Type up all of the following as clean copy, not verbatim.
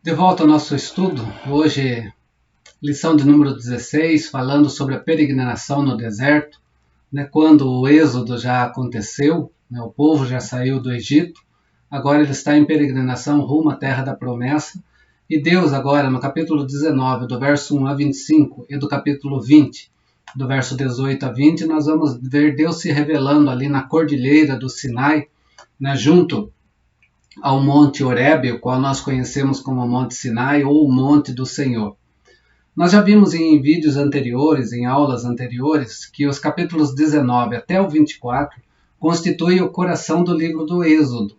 De volta ao nosso estudo, hoje lição de número 16, falando sobre a peregrinação no deserto, quando o êxodo já aconteceu, o povo já saiu do Egito, agora ele está em peregrinação rumo à terra da promessa, e Deus agora no capítulo 19, do verso 1 a 25, e do capítulo 20, do verso 18 a 20, nós vamos ver Deus se revelando ali na cordilheira do Sinai, junto ao Monte Horebe, o qual nós conhecemos como Monte Sinai ou o Monte do Senhor. Nós já vimos em vídeos anteriores, em aulas anteriores, que os capítulos 19 até o 24 constituem o coração do livro do Êxodo,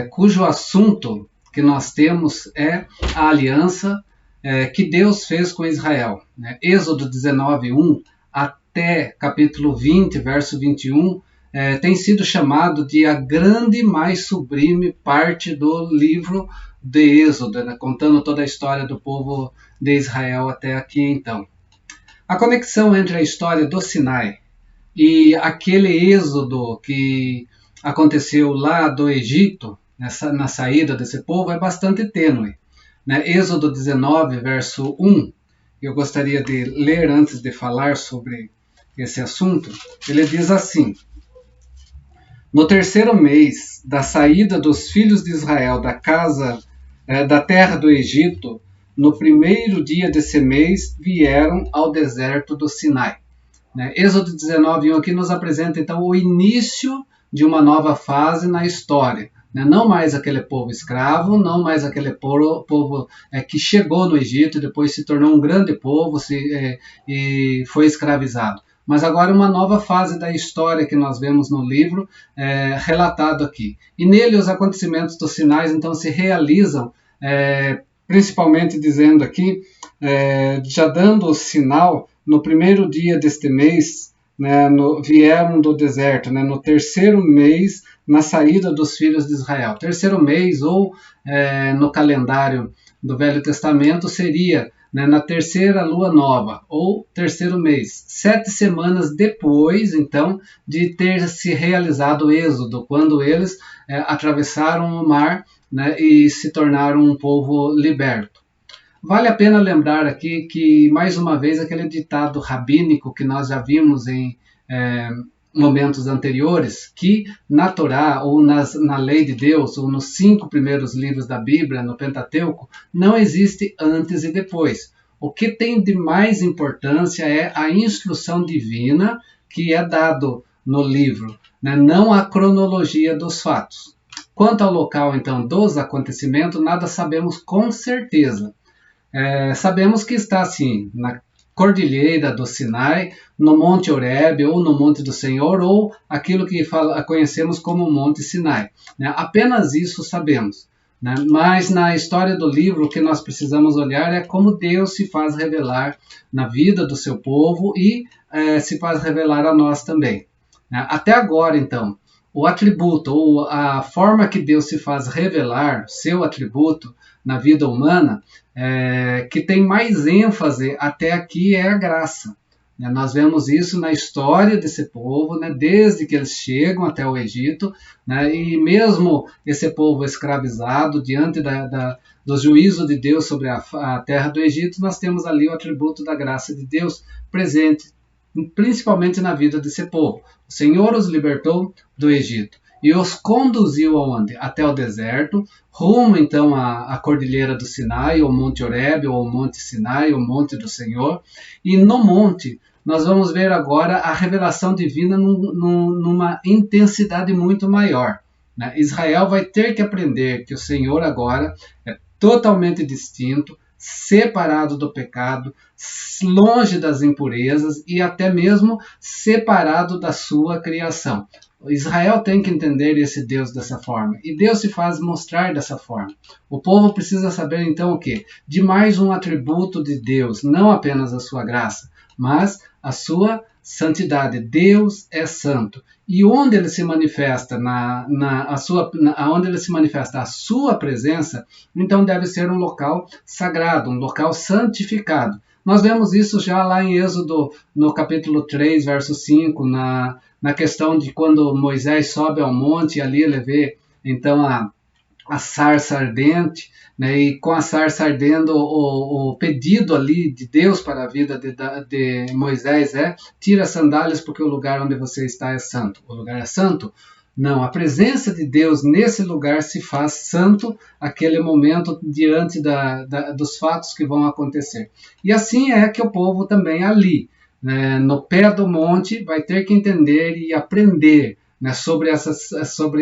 cujo assunto que nós temos é a aliança que Deus fez com Israel. Êxodo 19, 1 até capítulo 20, verso 21, tem sido chamado de a grande e mais sublime parte do livro de Êxodo, contando toda a história do povo de Israel até aqui então. A conexão entre a história do Sinai e aquele êxodo que aconteceu lá do Egito, na saída desse povo, é bastante tênue. Êxodo 19, verso 1, eu gostaria de ler antes de falar sobre esse assunto. Ele diz assim: no terceiro mês da saída dos filhos de Israel da terra do Egito, no primeiro dia desse mês, vieram ao deserto do Sinai. Êxodo 19:1 aqui nos apresenta então o início de uma nova fase na história. Não mais aquele povo escravo, não mais aquele povo que chegou no Egito e depois se tornou um grande povo e foi escravizado. Mas agora uma nova fase da história que nós vemos no livro relatado aqui. E nele os acontecimentos dos sinais então se realizam, principalmente dizendo aqui, já dando o sinal, no primeiro dia deste mês, vieram do deserto, no terceiro mês, na saída dos filhos de Israel. Terceiro mês, ou no calendário do Velho Testamento, seria na terceira lua nova, ou terceiro mês, 7 semanas depois, então, de ter se realizado o êxodo, quando eles atravessaram o mar e se tornaram um povo liberto. Vale a pena lembrar aqui que, mais uma vez, aquele ditado rabínico que nós já vimos em momentos anteriores, que na Torá, ou na lei de Deus, ou nos 5 primeiros livros da Bíblia, no Pentateuco, não existe antes e depois. O que tem de mais importância é a instrução divina que é dado no livro, não a cronologia dos fatos. Quanto ao local, então, dos acontecimentos, nada sabemos com certeza. Sabemos que está, assim, na cordilheira do Sinai, no Monte Horebe, ou no Monte do Senhor, ou aquilo que conhecemos como Monte Sinai. Apenas isso sabemos. Mas na história do livro, o que nós precisamos olhar é como Deus se faz revelar na vida do seu povo e se faz revelar a nós também. Até agora, então, o atributo, ou a forma que Deus se faz revelar, seu atributo, na vida humana, que tem mais ênfase até aqui é a graça. Nós vemos isso na história desse povo, desde que eles chegam até o Egito, e mesmo esse povo escravizado, diante do juízo de Deus sobre a terra do Egito, nós temos ali o atributo da graça de Deus presente, principalmente na vida desse povo. O Senhor os libertou do Egito e os conduziu aonde? Até o deserto, rumo então à cordilheira do Sinai, ou Monte Horebe, ou Monte Sinai, ou Monte do Senhor. E no monte nós vamos ver agora a revelação divina numa intensidade muito maior. Israel vai ter que aprender que o Senhor agora é totalmente distinto, separado do pecado, longe das impurezas e até mesmo separado da sua criação. Israel tem que entender esse Deus dessa forma, e Deus se faz mostrar dessa forma. O povo precisa saber então o quê? De mais um atributo de Deus, não apenas a sua graça, mas a sua santidade. Deus é santo. E onde ele se manifesta onde ele se manifesta a sua presença, então deve ser um local sagrado, um local santificado. Nós vemos isso já lá em Êxodo, no capítulo 3, verso 5, na questão de quando Moisés sobe ao monte, e ali ele vê então a sarça ardente, né, e com a sarça ardendo, o pedido ali de Deus para a vida de Moisés é: tira as sandálias porque o lugar onde você está é santo. O lugar é santo? Não, a presença de Deus nesse lugar se faz santo aquele momento diante dos fatos que vão acontecer. E assim é que o povo também ali, né, no pé do monte, vai ter que entender e aprender, né, sobre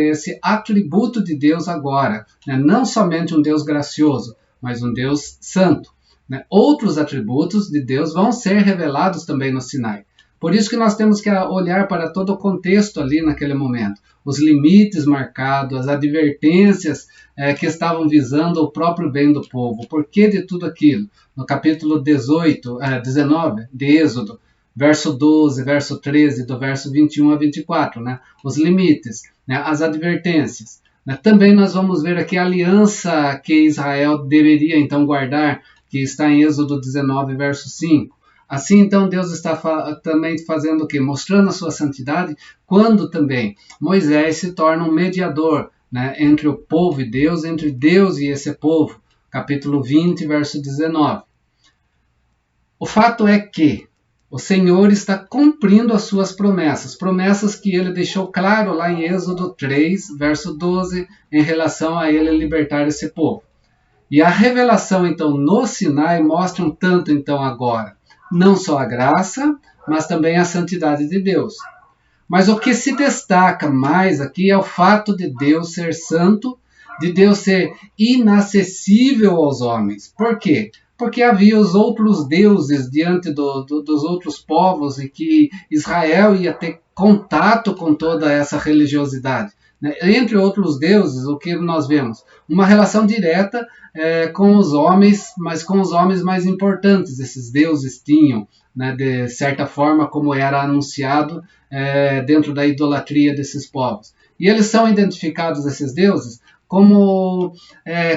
esse atributo de Deus agora, né, não somente um Deus gracioso, mas um Deus santo. Né. Outros atributos de Deus vão ser revelados também no Sinai. Por isso que nós temos que olhar para todo o contexto ali naquele momento. Os limites marcados, as advertências que estavam visando o próprio bem do povo. O porquê de tudo aquilo? No capítulo 19 de Êxodo, verso 12, verso 13, do verso 21 a 24, né? Os limites, né? As advertências. Né? Também nós vamos ver aqui a aliança que Israel deveria então guardar, que está em Êxodo 19, verso 5. Assim, então, Deus está também fazendo o quê? Mostrando a sua santidade, quando também Moisés se torna um mediador, né, entre o povo e Deus, entre Deus e esse povo. Capítulo 20, verso 19. O fato é que o Senhor está cumprindo as suas promessas que ele deixou claro lá em Êxodo 3, verso 12, em relação a ele libertar esse povo. E a revelação, então, no Sinai mostra um tanto, então, agora, não só a graça, mas também a santidade de Deus. Mas o que se destaca mais aqui é o fato de Deus ser santo, de Deus ser inacessível aos homens. Por quê? Porque havia os outros deuses diante dos outros povos e que Israel ia ter contato com toda essa religiosidade. Entre outros deuses, o que nós vemos? Uma relação direta com os homens, mas com os homens mais importantes. Esses deuses tinham, né, de certa forma, como era anunciado dentro da idolatria desses povos. E eles são identificados, esses deuses, como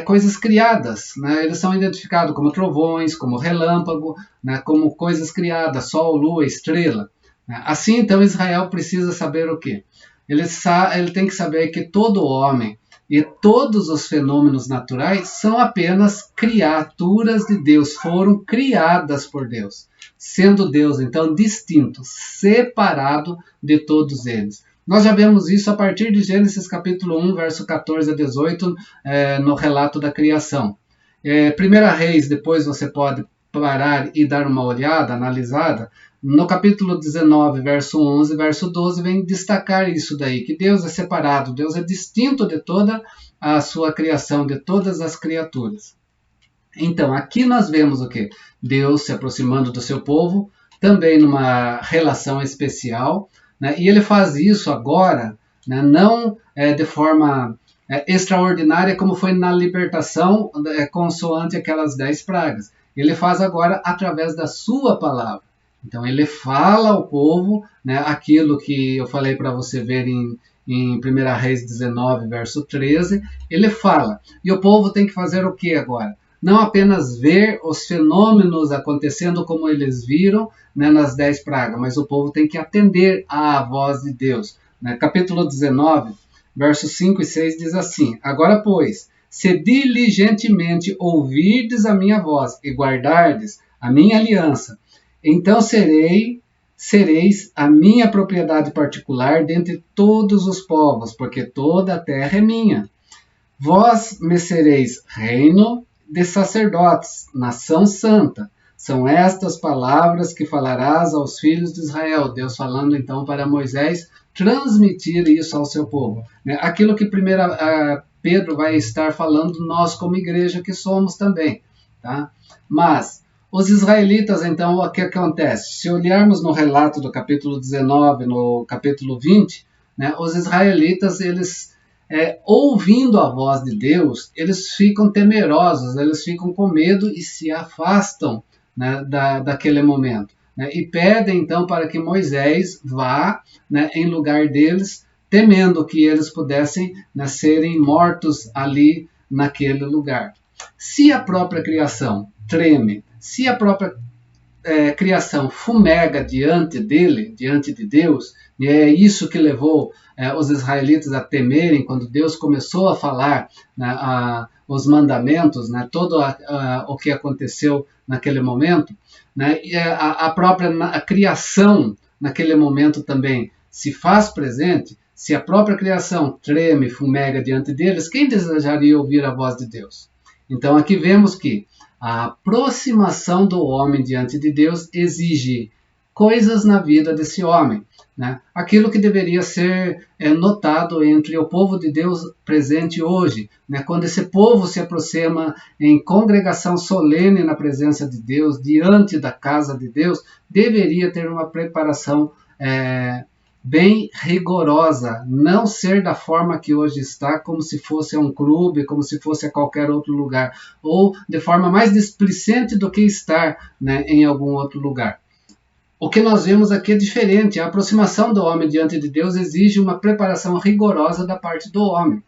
coisas criadas. Né? Eles são identificados como trovões, como relâmpago, né, como coisas criadas, sol, lua, estrela. Né? Assim, então, Israel precisa saber o quê? Ele tem que saber que todo homem e todos os fenômenos naturais são apenas criaturas de Deus, foram criadas por Deus, sendo Deus, então, distinto, separado de todos eles. Nós já vemos isso a partir de Gênesis capítulo 1, verso 14 a 18, no relato da criação. Primeira Reis, depois você pode parar e dar uma olhada, analisada. No capítulo 19, verso 11, verso 12, vem destacar isso daí, que Deus é separado, Deus é distinto de toda a sua criação, de todas as criaturas. Então, aqui nós vemos o quê? Deus se aproximando do seu povo, também numa relação especial, né? E ele faz isso agora, né? Não de forma extraordinária como foi na libertação, consoante aquelas 10 pragas. Ele faz agora através da sua palavra. Então ele fala ao povo, né, aquilo que eu falei para você ver em 1 Reis 19, verso 13, ele fala. E o povo tem que fazer o que agora? Não apenas ver os fenômenos acontecendo como eles viram, né, nas 10 pragas, mas o povo tem que atender à voz de Deus. Né? Capítulo 19, versos 5 e 6 diz assim: Agora, pois, se diligentemente ouvirdes a minha voz e guardardes a minha aliança, então sereis a minha propriedade particular dentre todos os povos, porque toda a terra é minha. Vós me sereis reino de sacerdotes, nação santa. São estas palavras que falarás aos filhos de Israel. Deus falando então para Moisés transmitir isso ao seu povo. Aquilo que Pedro vai estar falando, nós como igreja que somos também. Tá? Mas os israelitas, então, o que acontece? Se olharmos no relato do capítulo 19, no capítulo 20, né, os israelitas, eles, ouvindo a voz de Deus, eles ficam temerosos, eles ficam com medo e se afastam, né, daquele momento. Né, e pedem, então, para que Moisés vá, né, em lugar deles, temendo que eles pudessem, né, serem mortos ali naquele lugar. Se a própria criação treme, se a própria criação fumega diante dele, diante de Deus, e é isso que levou os israelitas a temerem quando Deus começou a falar, né, os mandamentos, né, todo o que aconteceu naquele momento, né, e a própria a criação naquele momento também se faz presente. Se a própria criação treme, fumega diante deles, quem desejaria ouvir a voz de Deus? Então aqui vemos que a aproximação do homem diante de Deus exige coisas na vida desse homem, né? Aquilo que deveria ser notado entre o povo de Deus presente hoje, né? Quando esse povo se aproxima em congregação solene na presença de Deus, diante da casa de Deus, deveria ter uma preparação bem rigorosa, não ser da forma que hoje está, como se fosse a um clube, como se fosse a qualquer outro lugar, ou de forma mais displicente do que estar, né, em algum outro lugar. O que nós vemos aqui é diferente. A aproximação do homem diante de Deus exige uma preparação rigorosa da parte do homem,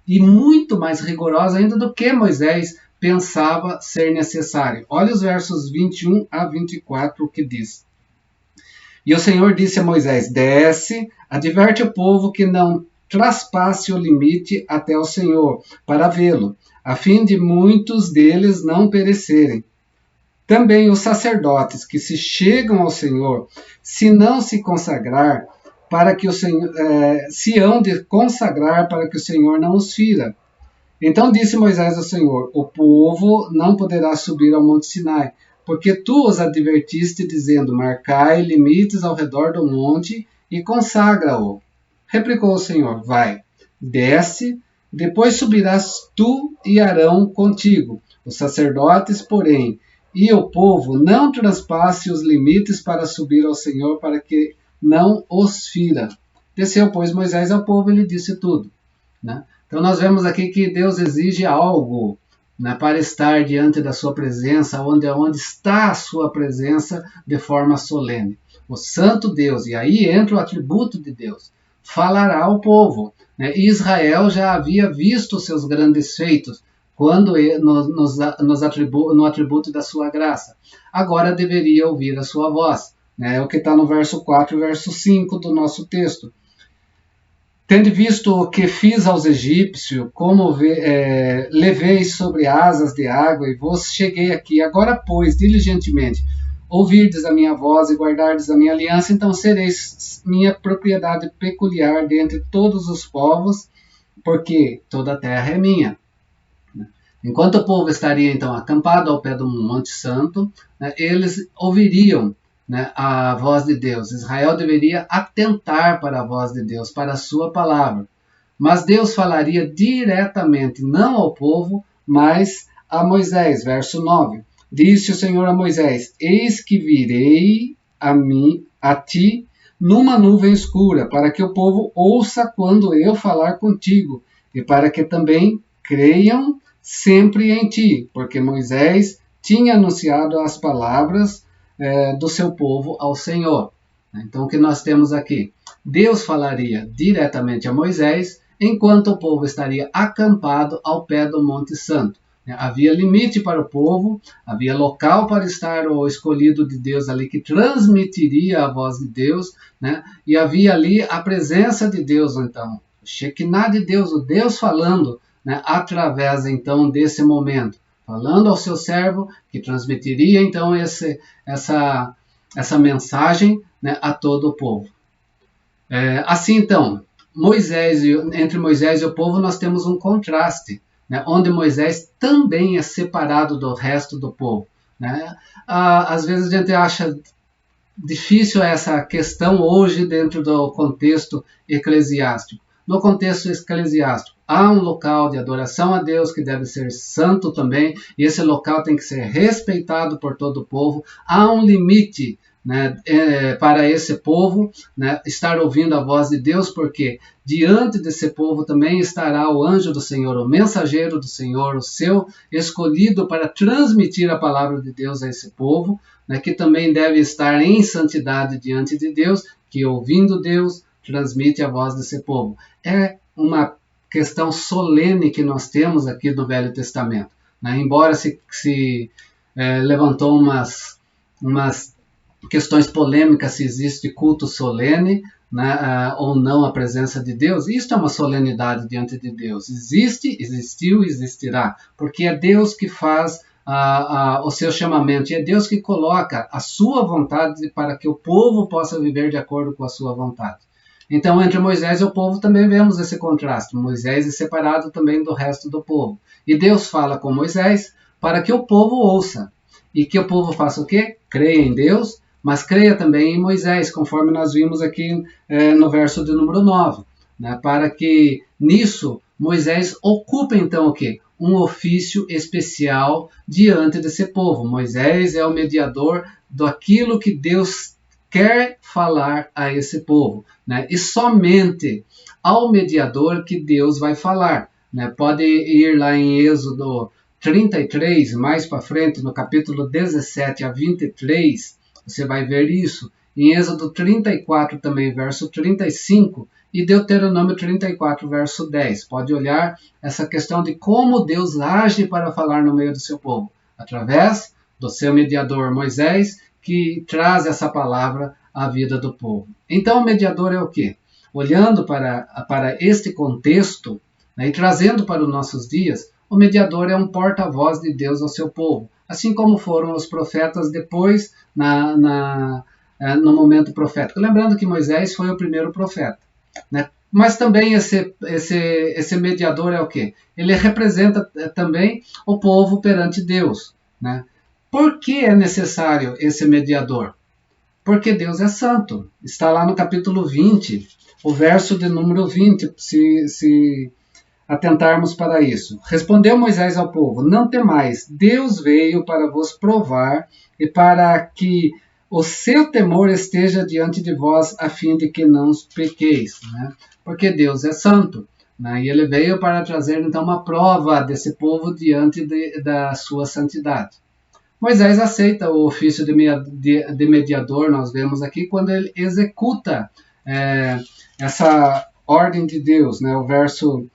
e muito mais rigorosa ainda do que Moisés pensava ser necessário. Olha os versos 21 a 24, o que diz. E o Senhor disse a Moisés: desce, adverte o povo que não traspasse o limite até o Senhor, para vê-lo, a fim de muitos deles não perecerem. Também os sacerdotes que se chegam ao Senhor, se não se consagrar, para que o Senhor, se hão de consagrar para que o Senhor não os fira. Então disse Moisés ao Senhor: o povo não poderá subir ao monte Sinai, porque tu os advertiste, dizendo: marcai limites ao redor do monte e consagra-o. Replicou o Senhor: vai, desce, depois subirás tu e Arão contigo. Os sacerdotes, porém, e o povo não transpasse os limites para subir ao Senhor, para que não os fira. Desceu, pois, Moisés ao povo e lhe disse tudo, né? Então nós vemos aqui que Deus exige algo, né, para estar diante da sua presença, onde está a sua presença de forma solene. O santo Deus, e aí entra o atributo de Deus, falará ao povo, né? Israel já havia visto os seus grandes feitos quando no atributo da sua graça. Agora deveria ouvir a sua voz, né? É o que está no verso 4 e verso 5 do nosso texto. Tendo visto o que fiz aos egípcios, como levei sobre asas de água e vos cheguei aqui, agora, pois, diligentemente, ouvirdes a minha voz e guardardes a minha aliança, então sereis minha propriedade peculiar dentre todos os povos, porque toda a terra é minha. Enquanto o povo estaria, então, acampado ao pé do Monte Santo, né, eles ouviriam, né, a voz de Deus. Israel deveria atentar para a voz de Deus, para a sua palavra. Mas Deus falaria diretamente, não ao povo, mas a Moisés. Verso 9. Disse o Senhor a Moisés: eis que virei a ti numa nuvem escura, para que o povo ouça quando eu falar contigo, e para que também creiam sempre em ti, porque Moisés tinha anunciado as palavras do seu povo ao Senhor. Então o que nós temos aqui? Deus falaria diretamente a Moisés, enquanto o povo estaria acampado ao pé do Monte Santo. Havia limite para o povo, havia local para estar o escolhido de Deus ali que transmitiria a voz de Deus, né? E havia ali a presença de Deus, então, o Shekinah de Deus, o Deus falando, né, através então desse momento, falando ao seu servo, que transmitiria então essa mensagem, né, a todo o povo. Assim então, entre Moisés e o povo nós temos um contraste, né, onde Moisés também é separado do resto do povo, né? Às vezes a gente acha difícil essa questão hoje dentro do contexto eclesiástico. No contexto eclesiástico, há um local de adoração a Deus que deve ser santo também, e esse local tem que ser respeitado por todo o povo. Há um limite, né, para esse povo, né, estar ouvindo a voz de Deus, porque diante desse povo também estará o anjo do Senhor, o mensageiro do Senhor, o seu escolhido para transmitir a palavra de Deus a esse povo, né, que também deve estar em santidade diante de Deus, que ouvindo Deus, transmite a voz desse povo. É uma questão solene que nós temos aqui do Velho Testamento, né? Embora se levantou umas questões polêmicas se existe culto solene, né, ou não a presença de Deus. Isto é uma solenidade diante de Deus. Existe, existiu e existirá, porque é Deus que faz o seu chamamento, e é Deus que coloca a sua vontade para que o povo possa viver de acordo com a sua vontade. Então, entre Moisés e o povo também vemos esse contraste. Moisés é separado também do resto do povo. E Deus fala com Moisés para que o povo ouça. E que o povo faça o quê? Creia em Deus, mas creia também em Moisés, conforme nós vimos aqui no verso de número 9. Né? Para que nisso Moisés ocupe então o quê? Um ofício especial diante desse povo. Moisés é o mediador daquilo que Deus quer falar a esse povo, né? E somente ao mediador que Deus vai falar, né? Pode ir lá em Êxodo 33, mais para frente, no capítulo 17 a 23, você vai ver isso. Em Êxodo 34 também, verso 35, e Deuteronômio 34, verso 10. Pode olhar essa questão de como Deus age para falar no meio do seu povo, através do seu mediador Moisés, que traz essa palavra à vida do povo. Então, o mediador é o quê? Olhando para este contexto, né, e trazendo para os nossos dias, o mediador é um porta-voz de Deus ao seu povo, assim como foram os profetas depois no momento profético. Lembrando que Moisés foi o primeiro profeta, né? Mas também esse mediador é o quê? Ele representa também o povo perante Deus, né? Por que é necessário esse mediador? Porque Deus é santo. Está lá no capítulo 20, o verso de número 20, se atentarmos para isso. Respondeu Moisés ao povo: não temais, Deus veio para vos provar e para que o seu temor esteja diante de vós, a fim de que não pequeis, né? Porque Deus é santo, né? E ele veio para trazer então uma prova desse povo diante da sua santidade. Moisés aceita o ofício de mediador, nós vemos aqui, quando ele executa essa ordem de Deus, né? O verso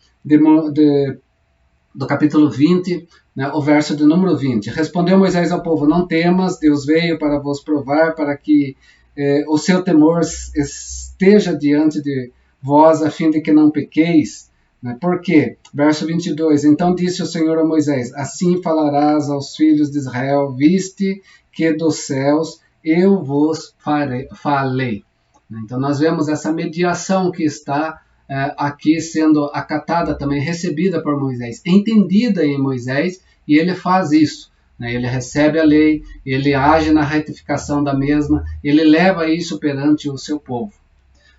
do capítulo 20, né? O verso de número 20. Respondeu Moisés ao povo: não temas, Deus veio para vos provar, para que o seu temor esteja diante de vós, a fim de que não pequeis. Por quê? Verso 22. Então disse o Senhor a Moisés: assim falarás aos filhos de Israel, viste que dos céus eu vos falei. Então nós vemos essa mediação que está aqui sendo acatada também, recebida por Moisés, entendida em Moisés, e ele faz isso. Ele recebe a lei, ele age na retificação da mesma, ele leva isso perante o seu povo.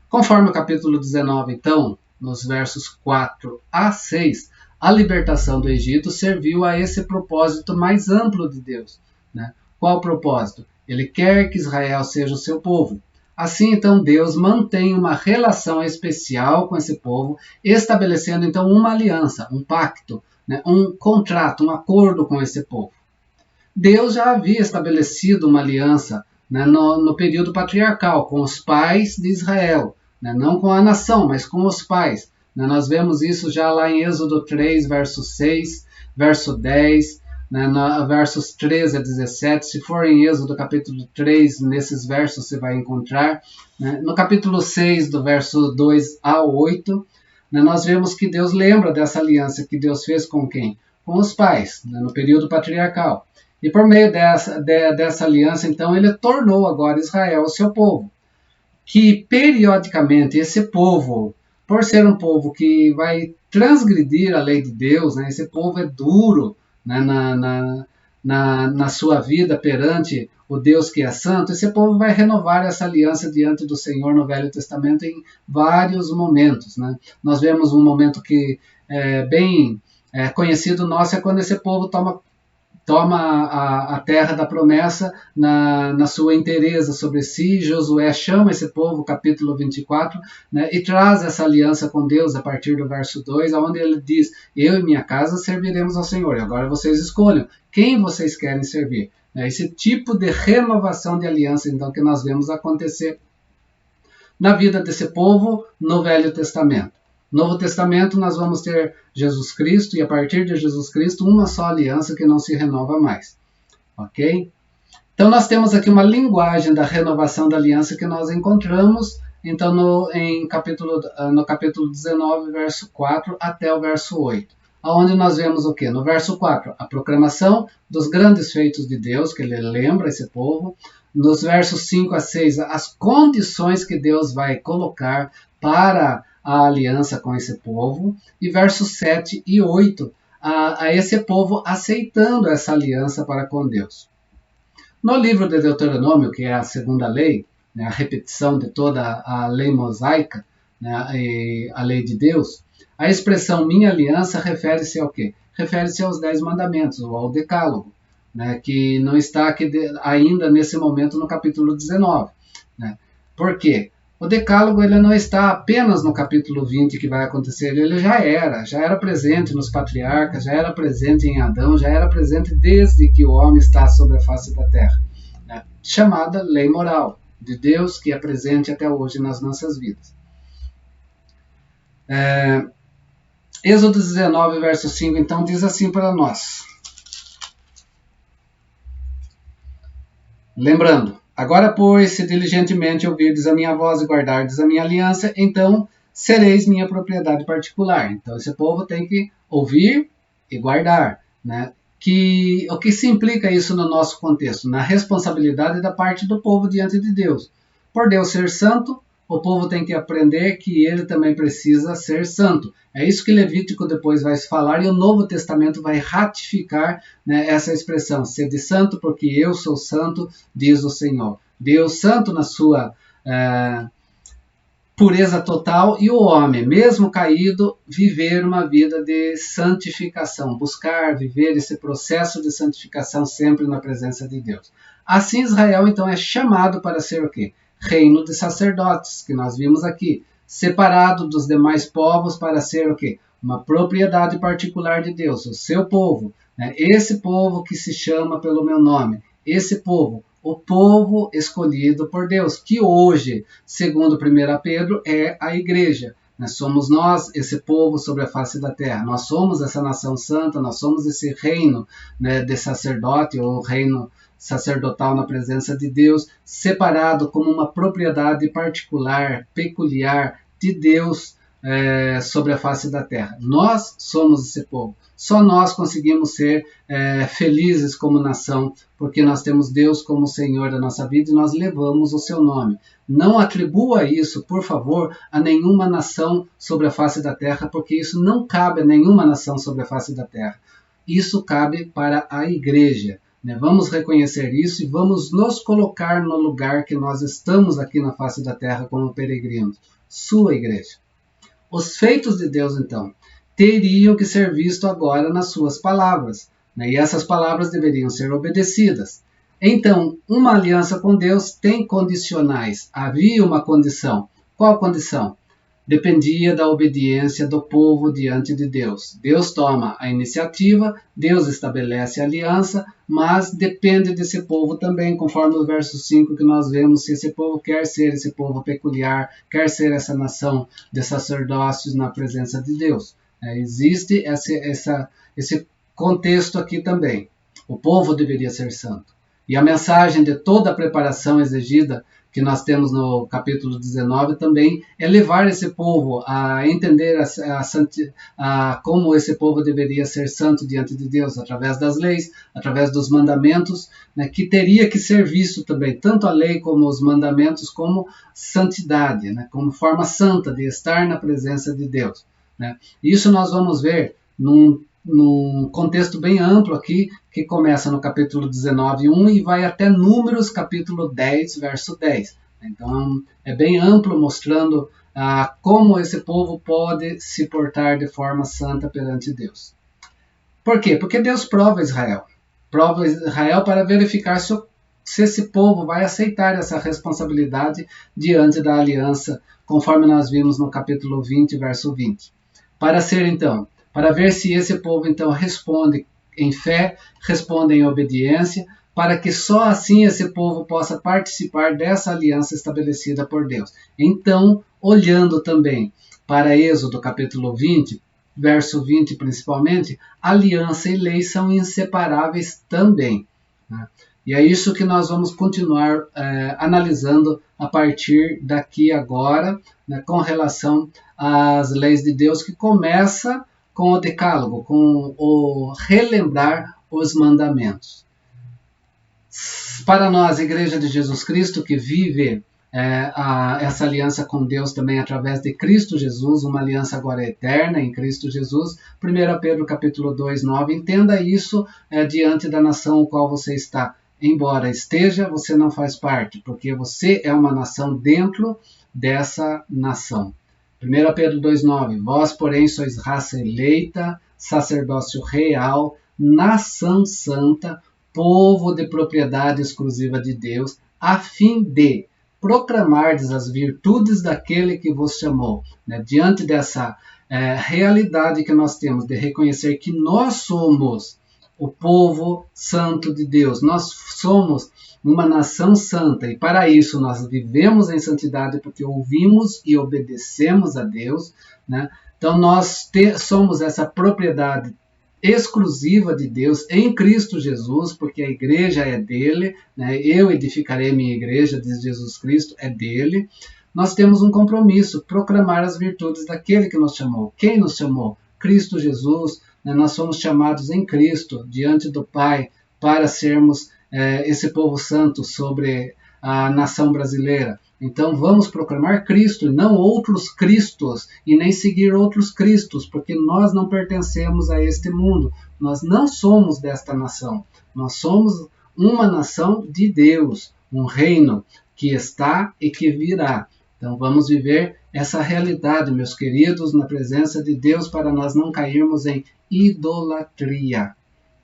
Conforme o capítulo 19, então, nos versos 4 a 6, a libertação do Egito serviu a esse propósito mais amplo de Deus. Né? Qual o propósito? Ele quer que Israel seja o seu povo. Assim, então, Deus mantém uma relação especial com esse povo, estabelecendo, então, uma aliança, um pacto, né? Um contrato, um acordo com esse povo. Deus já havia estabelecido uma aliança, né, no período patriarcal, com os pais de Israel, né, não com a nação, mas com os pais. Né, nós vemos isso já lá em Êxodo 3, verso 6, verso 10, né, versos 13 a 17. Se for em Êxodo capítulo 3, nesses versos você vai encontrar. Né, no capítulo 6, do verso 2 a 8, né, nós vemos que Deus lembra dessa aliança que Deus fez com quem? Com os pais, né, no período patriarcal. E por meio dessa aliança, então, ele tornou agora Israel o seu povo. Que periodicamente esse povo, por ser um povo que vai transgredir a lei de Deus, né, esse povo é duro, né, na sua vida perante o Deus que é santo, esse povo vai renovar essa aliança diante do Senhor no Velho Testamento em vários momentos. Né? Nós vemos um momento que é bem conhecido nosso, é quando esse povo toma a terra da promessa na sua inteireza sobre si. Josué chama esse povo, capítulo 24, né, e traz essa aliança com Deus a partir do verso 2, onde ele diz: eu e minha casa serviremos ao Senhor, e agora vocês escolham quem vocês querem servir. Esse tipo de renovação de aliança, então, que nós vemos acontecer na vida desse povo no Velho Testamento. No Novo Testamento nós vamos ter Jesus Cristo, e a partir de Jesus Cristo uma só aliança que não se renova mais. Ok? Então nós temos aqui uma linguagem da renovação da aliança que nós encontramos então no capítulo 19, verso 4 até o verso 8. Onde nós vemos o quê? No verso 4, a proclamação dos grandes feitos de Deus, que ele lembra esse povo. Nos versos 5 a 6, as condições que Deus vai colocar para a aliança com esse povo. E versos 7 e 8, a esse povo aceitando essa aliança para com Deus. No livro de Deuteronômio, que é a segunda lei, né, a repetição de toda a lei mosaica, né, a lei de Deus, a expressão minha aliança refere-se ao quê? Refere-se aos 10 mandamentos, ou ao decálogo, né, que não está aqui ainda nesse momento no capítulo 19. Né? Por quê? O decálogo ele não está apenas no capítulo 20 que vai acontecer, ele já era presente nos patriarcas, já era presente em Adão, já era presente desde que o homem está sobre a face da terra. Né? Chamada lei moral de Deus, que é presente até hoje nas nossas vidas. Êxodo 19, verso 5, então, diz assim para nós. Lembrando, agora, pois, se diligentemente ouvirdes a minha voz e guardardes a minha aliança, então sereis minha propriedade particular. Então, esse povo tem que ouvir e guardar. Né? O que se implica isso no nosso contexto? Na responsabilidade da parte do povo diante de Deus. Por Deus ser santo, o povo tem que aprender que ele também precisa ser santo. É isso que Levítico depois vai falar e o Novo Testamento vai ratificar, né, essa expressão. Sede santo porque eu sou santo, diz o Senhor. Deus santo na sua pureza total e o homem, mesmo caído, viver uma vida de santificação. Buscar viver esse processo de santificação sempre na presença de Deus. Assim Israel então é chamado para ser o quê? Reino de sacerdotes, que nós vimos aqui, separado dos demais povos para ser o quê? Uma propriedade particular de Deus, o seu povo, né? Esse povo que se chama pelo meu nome, esse povo, o povo escolhido por Deus, que hoje, segundo 1 Pedro, é a igreja. Somos nós, esse povo sobre a face da terra. Nós somos essa nação santa, nós somos esse reino, né, de sacerdote, ou reino sacerdotal na presença de Deus, separado como uma propriedade particular, peculiar de Deus sobre a face da terra. Nós somos esse povo. Só nós conseguimos ser felizes como nação, porque nós temos Deus como Senhor da nossa vida e nós levamos o seu nome. Não atribua isso, por favor, a nenhuma nação sobre a face da terra, porque isso não cabe a nenhuma nação sobre a face da terra. Isso cabe para a igreja. Vamos reconhecer isso e vamos nos colocar no lugar que nós estamos aqui na face da terra como peregrinos, sua igreja. Os feitos de Deus, então, teriam que ser vistos agora nas suas palavras, e essas palavras deveriam ser obedecidas. Então, uma aliança com Deus tem condicionais. Havia uma condição. Qual condição? Dependia da obediência do povo diante de Deus. Deus toma a iniciativa, Deus estabelece a aliança, mas depende desse povo também, conforme o verso 5 que nós vemos, se esse povo quer ser esse povo peculiar, quer ser essa nação de sacerdócios na presença de Deus. Existe esse contexto aqui também. O povo deveria ser santo. E a mensagem de toda a preparação exigida que nós temos no capítulo 19 também é levar esse povo a entender como esse povo deveria ser santo diante de Deus, através das leis, através dos mandamentos, né, que teria que ser visto também, tanto a lei como os mandamentos, como santidade, né, como forma santa de estar na presença de Deus. Né. Isso nós vamos ver num contexto bem amplo aqui, que começa no capítulo 19, 1 e vai até Números, capítulo 10, verso 10. Então, é bem amplo, mostrando como esse povo pode se portar de forma santa perante Deus. Por quê? Porque Deus prova Israel. Prova Israel para verificar se esse povo vai aceitar essa responsabilidade diante da aliança, conforme nós vimos no capítulo 20, verso 20. Para ver se esse povo então responde em fé, responde em obediência, para que só assim esse povo possa participar dessa aliança estabelecida por Deus. Então, olhando também para Êxodo capítulo 20, verso 20 principalmente, aliança e lei são inseparáveis também. E é isso que nós vamos continuar analisando a partir daqui agora, né, com relação às leis de Deus, que começa com o decálogo, com o relembrar os mandamentos. Para nós, a Igreja de Jesus Cristo, que vive essa aliança com Deus também através de Cristo Jesus, uma aliança agora eterna em Cristo Jesus, 1 Pedro capítulo 2, 9, entenda isso diante da nação a qual você está. Embora esteja, você não faz parte, porque você é uma nação dentro dessa nação. 1 Pedro 2,9, vós, porém, sois raça eleita, sacerdócio real, nação santa, povo de propriedade exclusiva de Deus, a fim de proclamardes as virtudes daquele que vos chamou. Né? Diante dessa realidade que nós temos de reconhecer que nós somos o povo santo de Deus, nós somos uma nação santa, e para isso nós vivemos em santidade porque ouvimos e obedecemos a Deus, né? Então nós somos essa propriedade exclusiva de Deus em Cristo Jesus, porque a igreja é dele, né? Eu edificarei minha igreja, diz Jesus Cristo, é dele. Nós temos um compromisso, proclamar as virtudes daquele que nos chamou. Quem nos chamou? Cristo Jesus. Né? Nós somos chamados em Cristo, diante do Pai, para sermos esse povo santo sobre a nação brasileira. Então vamos proclamar Cristo e não outros Cristos, e nem seguir outros Cristos, porque nós não pertencemos a este mundo. Nós não somos desta nação. Nós somos uma nação de Deus, um reino que está e que virá. Então vamos viver essa realidade, meus queridos, na presença de Deus, para nós não cairmos em idolatria.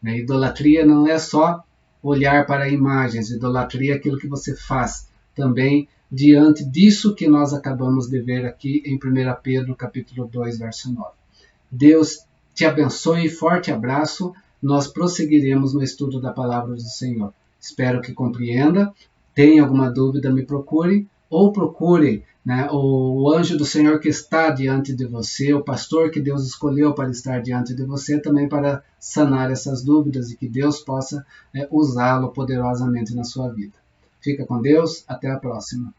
Idolatria não é só olhar para imagens, idolatria é aquilo que você faz também diante disso que nós acabamos de ver aqui em 1 Pedro capítulo 2, verso 9. Deus te abençoe, forte abraço, nós prosseguiremos no estudo da palavra do Senhor. Espero que compreenda, tenha alguma dúvida, me procure, ou procure o anjo do Senhor que está diante de você, o pastor que Deus escolheu para estar diante de você, também para sanar essas dúvidas e que Deus possa usá-lo poderosamente na sua vida. Fica com Deus, até a próxima.